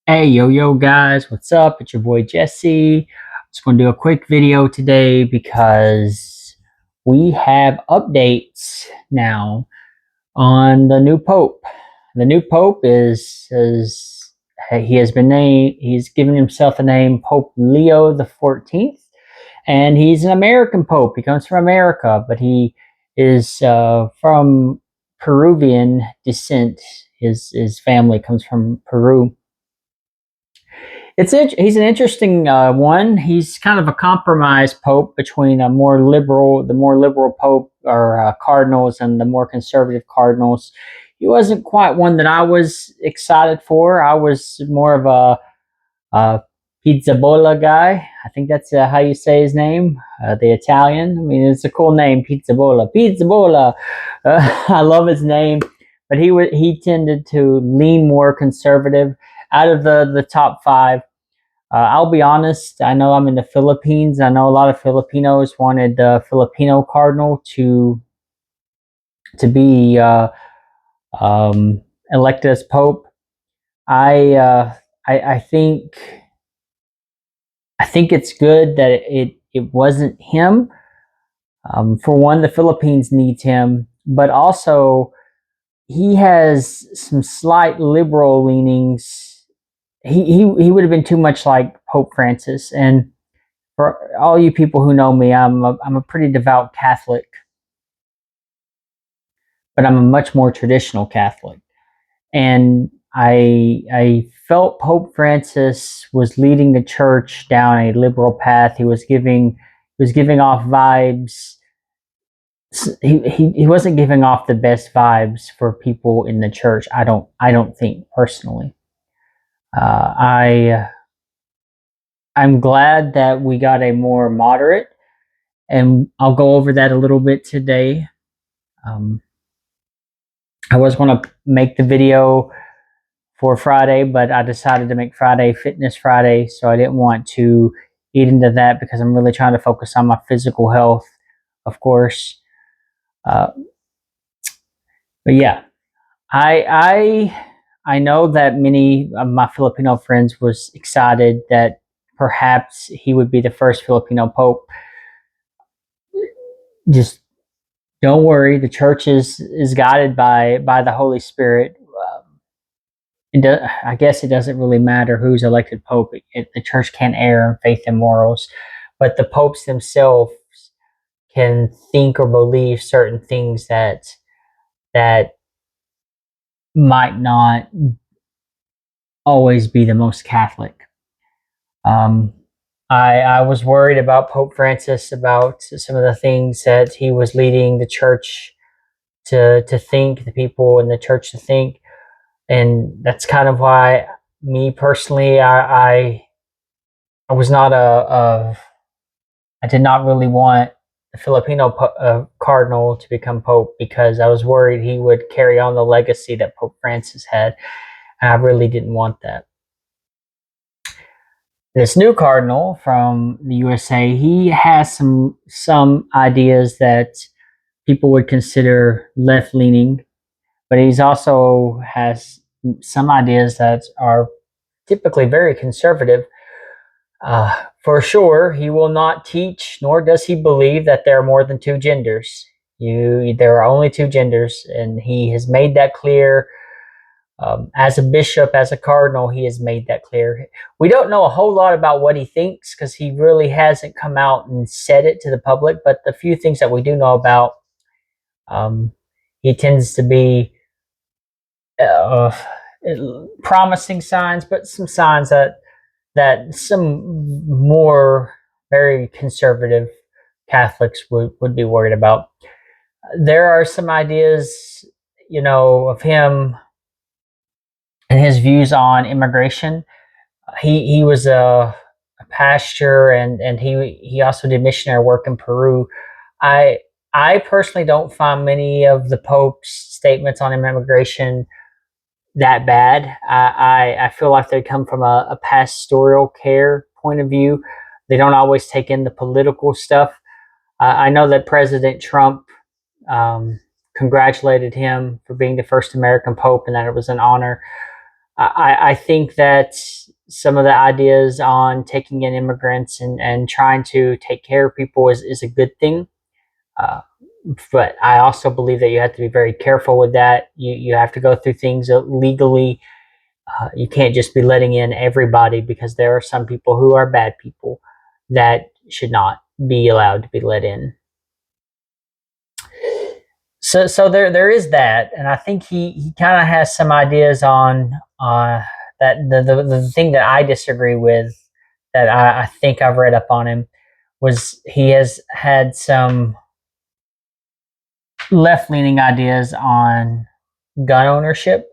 Hey, yo, guys, what's up? It's your boy Jesse. Just going to do a quick video today because we have updates now on the new Pope. The new Pope is he has been named, he's given himself a name, Pope Leo the XIV, and he's an American Pope. He comes from America, but he is from Peruvian descent. His family comes from Peru. He's an interesting one. He's kind of a compromise pope between the more liberal pope or cardinals, and the more conservative cardinals. He wasn't quite one that I was excited for. I was more of a Pizzabola guy. I think that's how you say his name, the Italian. I mean, it's a cool name, Pizzabola. Pizzabola. I love his name, but he tended to lean more conservative. Out of the top five, I'll be honest, I know I'm in the Philippines. I know a lot of Filipinos wanted the Filipino cardinal to be elected as pope. I, uh, I think it's good that it wasn't him. For one, the Philippines needs him, but also he has some slight liberal leanings. He would have been too much like Pope Francis. And for all you people who know me, I'm a pretty devout Catholic, but I'm a much more traditional Catholic. And I felt Pope Francis was leading the church down a liberal path. He was giving off vibes. He wasn't giving off the best vibes for people in the church. I don't think personally. I'm glad that we got a more moderate, and I'll go over that a little bit today. Um, I was going to make the video for Friday, but I decided to make Friday Fitness Friday, so I didn't want to eat into that because I'm really trying to focus on my physical health, of course. Uh, but yeah, I know that many of my Filipino friends was excited that perhaps he would be the first Filipino pope. Just don't worry, the church is guided by the Holy Spirit. I guess it doesn't really matter who's elected pope. The church can't err in faith and morals, but the popes themselves can think or believe certain things that might not always be the most Catholic. Um, I was worried about Pope Francis, about some of the things that he was leading the church to think, the people in the church to think, and that's kind of why me personally, I was not I did not really want the Filipino cardinal to become pope, because I was worried he would carry on the legacy that Pope Francis had, and I really didn't want that. This new cardinal from the USA, he has some ideas that people would consider left leaning, but he's also has some ideas that are typically very conservative. For sure, he will not teach, nor does he believe that there are more than two genders. There are only two genders, and he has made that clear. As a bishop, as a cardinal, he has made that clear. We don't know a whole lot about what he thinks because he really hasn't come out and said it to the public. But the few things that we do know about, um, he tends to be uh, promising signs, but some signs that some more very conservative Catholics would be worried about. There are some ideas, of him and his views on immigration. He was a pastor, and he also did missionary work in Peru. I I personally don't find many of the Pope's statements on immigration that bad. I feel like they come from a pastoral care point of view. They don't always take in the political stuff. I know that President Trump um, congratulated him for being the first American Pope, and that it was an honor. I think that some of the ideas on taking in immigrants and trying to take care of people is a good thing. Uh, but I also believe that you have to be very careful with that. You have to go through things legally. You can't just be letting in everybody, because there are some people who are bad people that should not be allowed to be let in. So there is that, and I think he kind of has some ideas on that the thing that I disagree with, that I think I've read up on him, was he has had some left leaning ideas on gun ownership.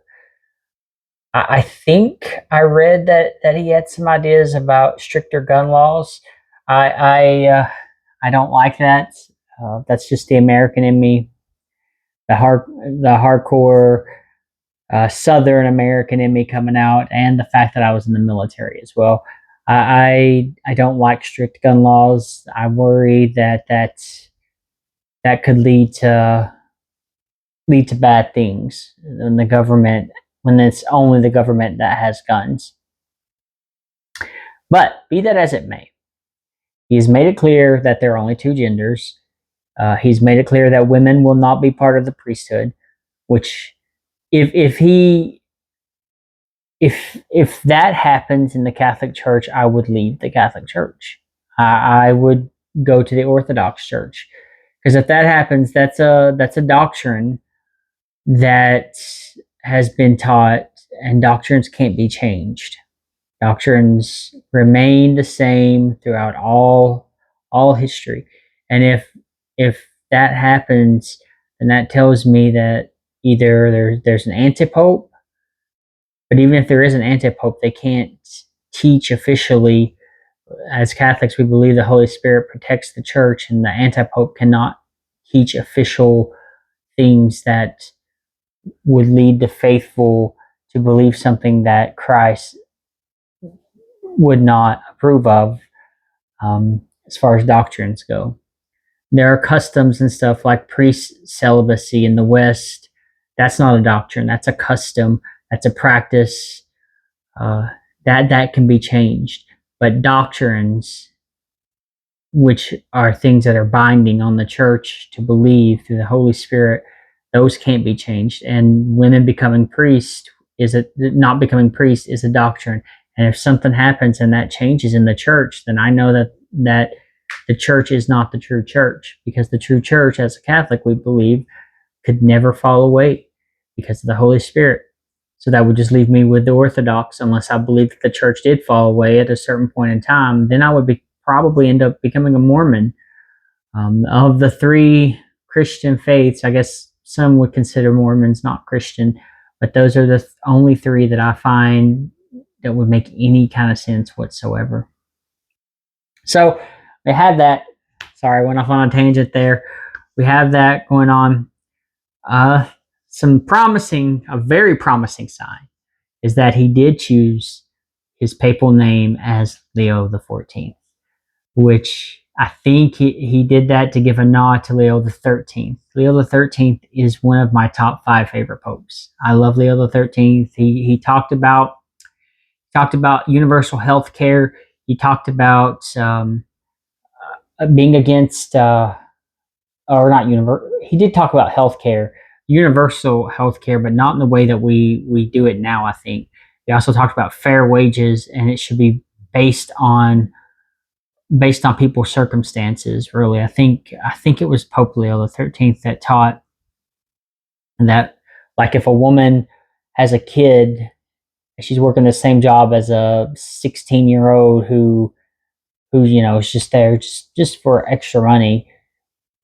I think I read that he had some ideas about stricter gun laws. I I, uh, I don't like that. That's just the American in me, the hardcore Southern American in me coming out, and the fact that I was in the military as well. I don't like strict gun laws. I worry that could lead to bad things in the government, when it's only the government that has guns. But be that as it may, he's made it clear that there are only two genders. He's made it clear that women will not be part of the priesthood. Which, if he if that happens in the Catholic Church, I would leave the Catholic Church. I would go to the Orthodox Church, because if that happens, that's a doctrine that has been taught, and doctrines can't be changed. Doctrines remain the same throughout all history, and if that happens, then that tells me that either there's an antipope. But even if there is an antipope, they can't teach officially. As Catholics, we believe the Holy Spirit protects the church, and the antipope cannot teach official things that would lead the faithful to believe something that Christ would not approve of, as far as doctrines go. There are customs and stuff like priest celibacy in the West. That's not a doctrine, that's a custom, that's a practice. uh, that can be changed. But doctrines, which are things that are binding on the church to believe through the Holy Spirit, those can't be changed. And women becoming priest is a not becoming priest is a doctrine. And if something happens and that changes in the church, then I know that the church is not the true church, because the true church, as a Catholic, we believe, could never fall away because of the Holy Spirit. So that would just leave me with the Orthodox, unless I believe that the church did fall away at a certain point in time. Then I would probably end up becoming a Mormon. Of the three Christian faiths, I guess some would consider Mormons not Christian, but those are the only three that I find that would make any kind of sense whatsoever. So we have that. Sorry, I went off on a tangent there. We have that going on. Uh, a very promising sign is that he did choose his papal name as Leo XIV, which I think he did that to give a nod to Leo XIII. Leo XIII is one of my top 5 favorite popes. I love Leo XIII. He talked about universal health care. He talked about being against or not universal. He did talk about healthcare, universal healthcare, but not in the way that we do it now. I think he also talked about fair wages, and it should be based on people's circumstances. Really, I think it was Pope Leo XIII that taught that, like, if a woman has a kid, she's working the same job as a 16-year-old who is just there just for extra money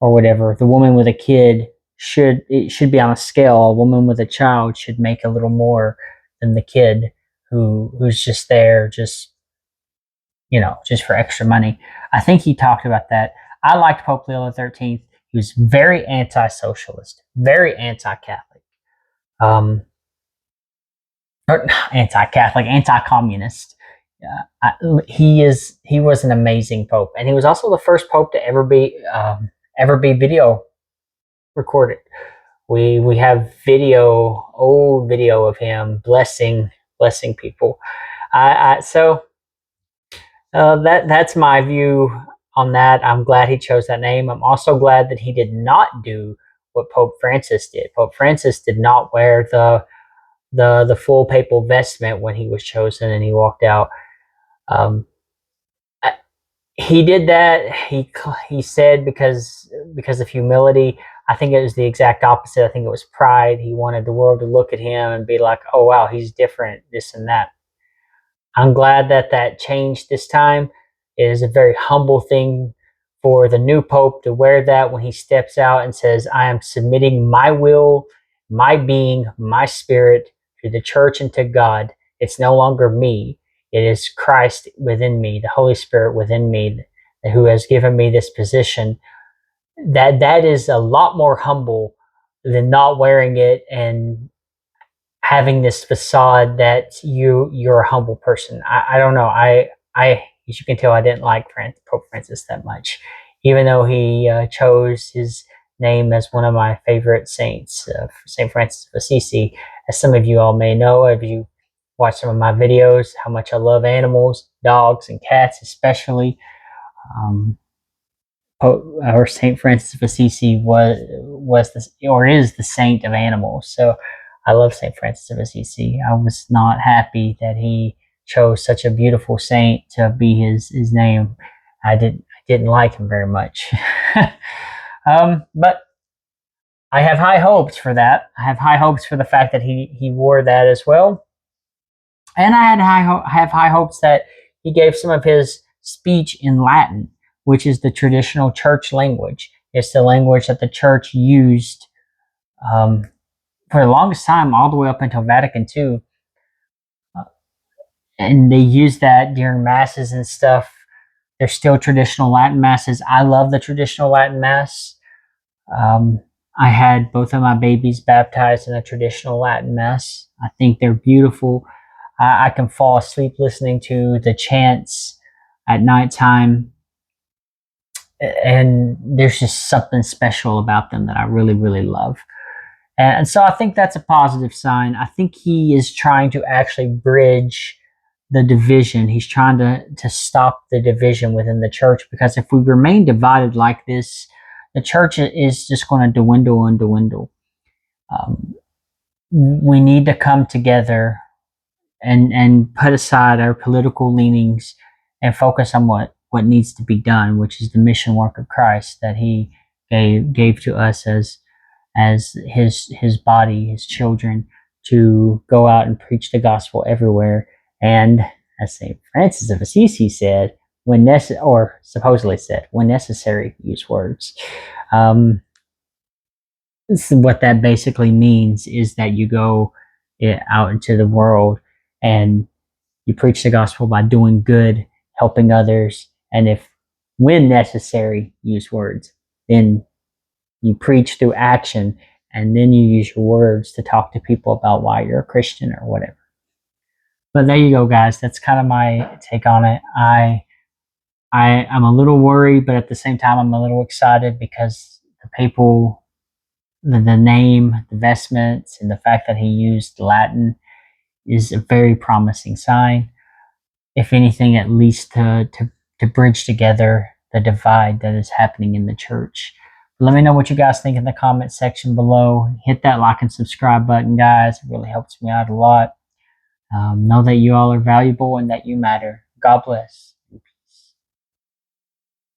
or whatever. The woman with a kid should be on a scale. A woman with a child should make a little more than the kid who's just there just for extra money. I think he talked about that. I liked Pope Leo XIII. He was very anti-socialist, very anti-Catholic, um, or anti-Catholic, anti-communist. He was an amazing pope, and he was also the first pope to ever be video recorded. We have old video of him blessing blessing people. So that's my view on that. I'm glad he chose that name. I'm also glad that he did not do what Pope Francis did. Pope Francis did not wear the full papal vestment when he was chosen and he walked out. Um, he did that. He said because of humility. I think it was the exact opposite. I think it was pride. He wanted the world to look at him and be like, "Oh wow, he's different, this and that." I'm glad that that changed this time. It is a very humble thing for the new pope to wear that when he steps out and says, "I am submitting my will, my being, my spirit to the church and to God. It's no longer me. It is Christ within me, the Holy Spirit within me, who has given me this position." That is a lot more humble than not wearing it and having this facade that you're a humble person. I don't know. I as you can tell, I didn't like Pope Francis that much, even though he chose his name as one of my favorite saints, Saint Francis of Assisi. As some of you all may know, if you watch some of my videos, how much I love animals, dogs and cats especially. Um, or Saint Francis of Assisi was the, or is the saint of animals. So I love Saint Francis of Assisi. I was not happy that he chose such a beautiful saint to be his name. I didn't like him very much. But I have high hopes for that. I have high hopes for the fact that he wore that as well, and I have high hopes that he gave some of his speech in Latin, which is the traditional church language. It's the language that the church used um, for the longest time, all the way up until Vatican II, and they used that during masses and stuff. There's still traditional Latin masses. I love the traditional Latin mass. Um, I had both of my babies baptized in a traditional Latin mass. I think they're beautiful. I can fall asleep listening to the chants at nighttime, and there's just something special about them that I really, really love. And so I think that's a positive sign. I think he is trying to actually bridge the division. He's trying to stop the division within the church, because if we remain divided like this, the church is just going to dwindle and dwindle. We need to come together and put aside our political leanings and focus on what needs to be done, which is the mission work of Christ that he gave to us as his body, his children, to go out and preach the gospel everywhere. And as Saint Francis of Assisi said, or supposedly said, when necessary, use words. So what that basically means is that you go out into the world and you preach the gospel by doing good, helping others, and if, when necessary, use words. Then you preach through action, and then you use your words to talk to people about why you're a Christian or whatever. But there you go, guys. That's kind of my take on it. I'm a little worried, but at the same time, I'm a little excited because the name, the vestments, and the fact that he used Latin is a very promising sign. If anything, at least to bridge together the divide that is happening in the church. Let me know what you guys think in the comment section below. Hit that like and subscribe button, guys. It really helps me out a lot. Know that you all are valuable and that you matter. God bless.